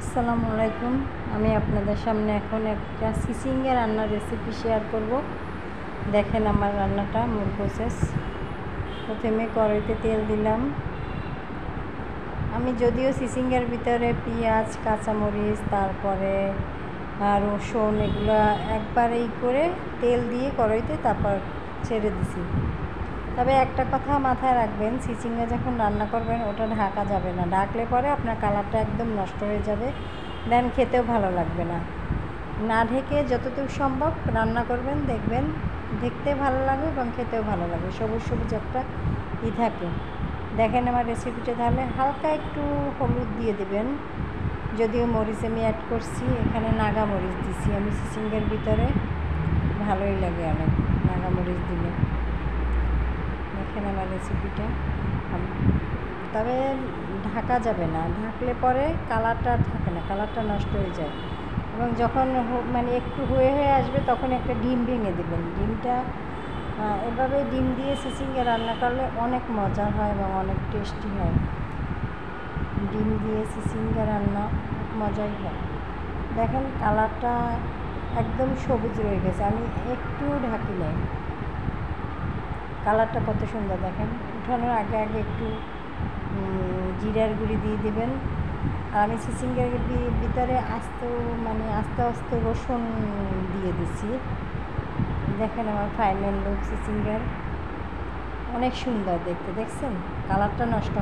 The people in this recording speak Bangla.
আসসালামু আলাইকুম। আমি আপনাদের সামনে এখন একটা সিসিঙ্গা রান্নার রেসিপি শেয়ার করব। দেখেন আমার রান্নাটা মূল প্রসেস। প্রথমে কড়াইতে তেল দিলাম। আমি যদিও সিসিঙ্গার ভিতরে পেঁয়াজ, কাঁচামরিচ, তারপরে রসুন এগুলো একবারেই করে তেল দিয়ে কড়াইতে তারপর ছেড়ে দিছি। তবে একটা কথা মাথায় রাখবেন, চিচিঙ্গা যখন রান্না করবেন ওটা ঢাকা যাবে না। ঢাকলে পরে আপনার কালারটা একদম নষ্ট হয়ে যাবে, দেন খেতেও ভালো লাগবে না। না ঢেকে যতটুকু সম্ভব রান্না করবেন, দেখবেন দেখতে ভালো লাগবে এবং খেতেও ভালো লাগবে। সবুজ সবুজ একটা থাকে। দেখেন আমার রেসিপিটা, তাহলে হালকা একটু হলুদ দিয়ে দেবেন। যদিও মরিচ আমি অ্যাড করছি, এখানে নাগা মরিচ দিছি আমি চিচিঙ্গার ভিতরে, ভালোই লাগে অনেক নাগা মরিচ দিলে। দেখেন আমার রেসিপিটা। তবে ঢাকা যাবে না, ঢাকলে পরে কালারটা থাকে না, কালারটা নষ্ট হয়ে যায়। এবং যখন মানে একটু হয়ে আসবে তখন একটা ডিম ভেঙে দেবেন। ডিমটা এভাবে ডিম দিয়ে চিচিঙ্গা রান্না করলে অনেক মজা হয় এবং অনেক টেস্টি হয়। ডিম দিয়ে চিচিঙ্গা রান্না মজাই হয়। দেখেন কালারটা একদম সবুজ রয়ে গেছে, আমি একটু ঢাকি নাই। কালারটা কত সুন্দর দেখেন। উঠানোর আগে একটু জিরার গুঁড়ি দিয়ে দেবেন। আর আমি চিচিঙ্গার ভিতরে আস্তে আস্তে রসুন দিয়ে দিচ্ছি। দেখেন আমার ফাইনাল লুক চিচিঙ্গার, অনেক সুন্দর দেখতে। দেখছেন কালারটা নষ্ট